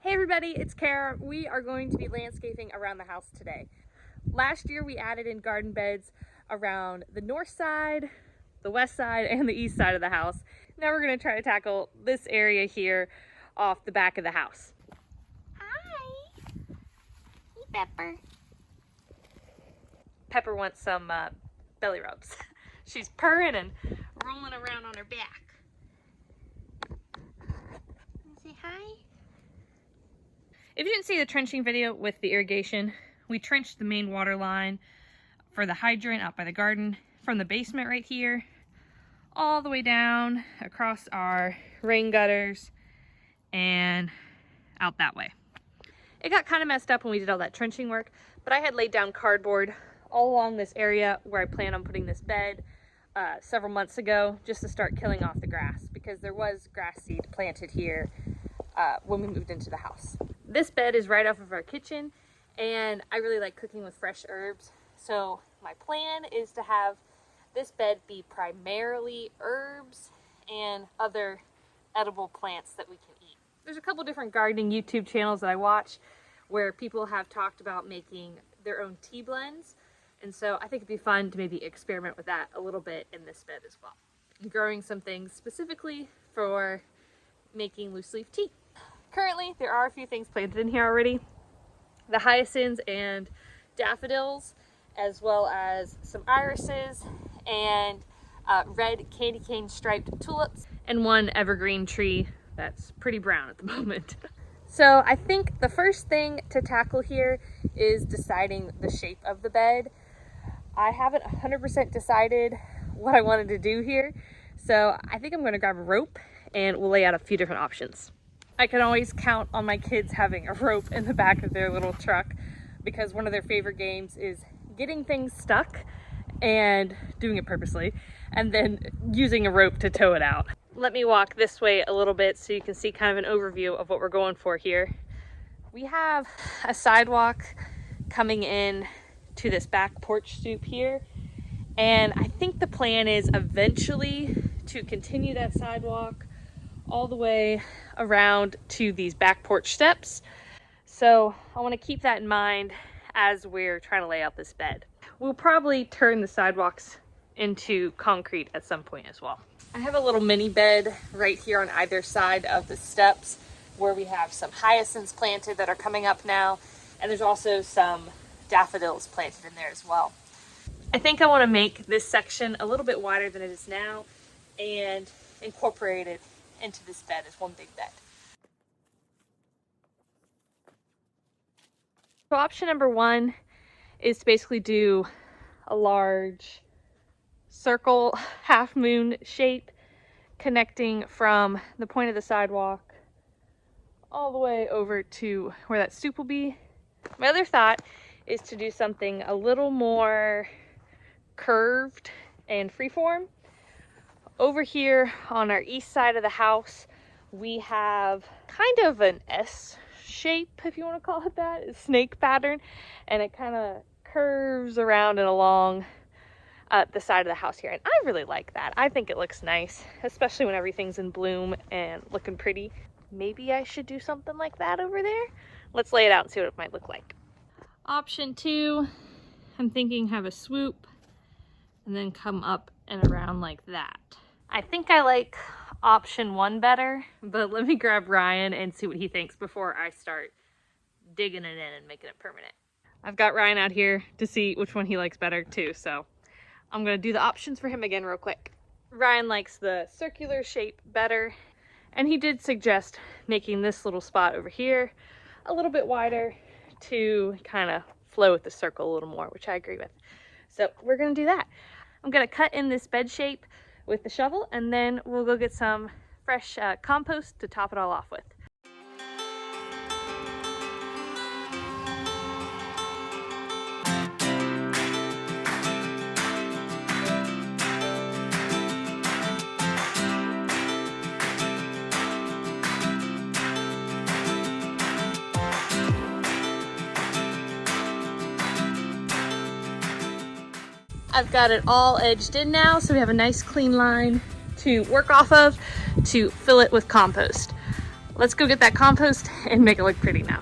Hey everybody, it's Cara. We are going to be landscaping around the house today. Last year we added in garden beds around the north side, the west side, and the east side of the house. Now we're going to try to tackle this area here off the back of the house. Hi. Hey, Pepper. Pepper wants some belly rubs. She's purring and rolling around on her back. Say hi. If you didn't see the trenching video with the irrigation, we trenched the main water line for the hydrant out by the garden from the basement right here all the way down across our rain gutters and out that way. It got kind of messed up when we did all that trenching work, but I had laid down cardboard all along this area where I plan on putting this bed several months ago, just to start killing off the grass, because there was grass seed planted here when we moved into the house. This bed is right off of our kitchen, and I really like cooking with fresh herbs. So my plan is to have this bed be primarily herbs and other edible plants that we can eat. There's a couple different gardening YouTube channels that I watch where people have talked about making their own tea blends. And so I think it'd be fun to maybe experiment with that a little bit in this bed as well. I'm growing some things specifically for making loose leaf tea. Currently, there are a few things planted in here already. The hyacinths and daffodils, as well as some irises and red candy cane striped tulips, and one evergreen tree that's pretty brown at the moment. So I think the first thing to tackle here is deciding the shape of the bed. I haven't 100% decided what I wanted to do here, so I think I'm going to grab a rope and we'll lay out a few different options. I can always count on my kids having a rope in the back of their little truck, because one of their favorite games is getting things stuck and doing it purposely, and then using a rope to tow it out. Let me walk this way a little bit so you can see kind of an overview of what we're going for here. We have a sidewalk coming in to this back porch stoop here, and I think the plan is eventually to continue that sidewalk all the way around to these back porch steps. So I want to keep that in mind as we're trying to lay out this bed. We'll probably turn the sidewalks into concrete at some point as well. I have a little mini bed right here on either side of the steps where we have some hyacinths planted that are coming up now, and there's also some daffodils planted in there as well. I think I want to make this section a little bit wider than it is now and incorporate it into this bed as one big bed. So option number one is to basically do a large circle half moon shape connecting from the point of the sidewalk all the way over to where that stoop will be. My other thought is to do something a little more curved and freeform. Over here on our east side of the house, we have kind of an S shape, if you want to call it that, a snake pattern, and it kind of curves around and along the side of the house here, and I really like that. I think it looks nice, especially when everything's in bloom and looking pretty. Maybe I should do something like that over there. Let's lay it out and see what it might look like. Option two, I'm thinking have a swoop and then come up and around like that. I think I like option one better, but let me grab Ryan and see what he thinks before I start digging it in and making it permanent. I've got Ryan out here to see which one he likes better too, so I'm gonna do the options for him again real quick. Ryan likes the circular shape better, and he did suggest making this little spot over here a little bit wider to kind of flow with the circle a little more, which I agree with. So we're gonna do that. I'm gonna cut in this bed shape with the shovel, and then we'll go get some fresh compost to top it all off with. I've got it all edged in now, so we have a nice clean line to work off of to fill it with compost. Let's go get that compost and make it look pretty now.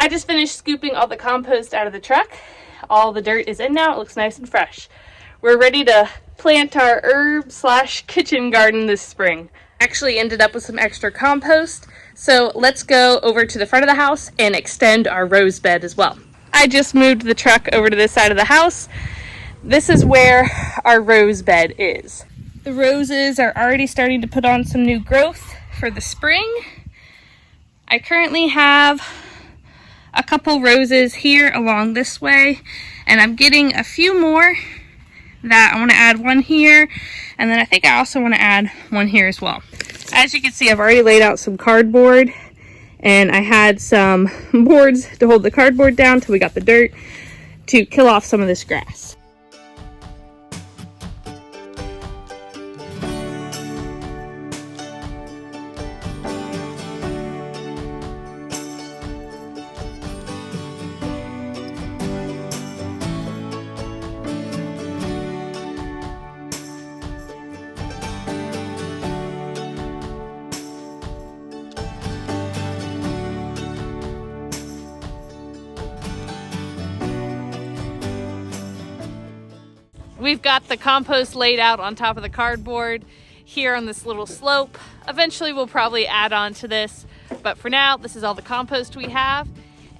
I just finished scooping all the compost out of the truck. All the dirt is in now. It looks nice and fresh. We're ready to plant our herb/kitchen garden this spring. Actually ended up with some extra compost, so let's go over to the front of the house and extend our rose bed as well. I just moved the truck over to this side of the house. This is where our rose bed is. The roses are already starting to put on some new growth for the spring. I currently have a couple roses here along this way, and I'm getting a few more that I want to add one here, and then I think I also want to add one here as well. As you can see, I've already laid out some cardboard, and I had some boards to hold the cardboard down till we got the dirt to kill off some of this grass. We've got the compost laid out on top of the cardboard here on this little slope. Eventually we'll probably add on to this, but for now this is all the compost we have,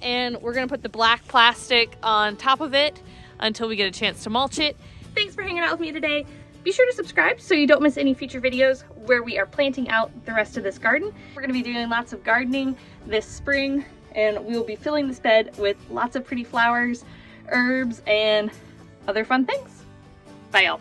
and we're gonna put the black plastic on top of it until we get a chance to mulch it. Thanks for hanging out with me today. Be sure to subscribe so you don't miss any future videos where we are planting out the rest of this garden. We're gonna be doing lots of gardening this spring, and we will be filling this bed with lots of pretty flowers, herbs, and other fun things. Bye, y'all.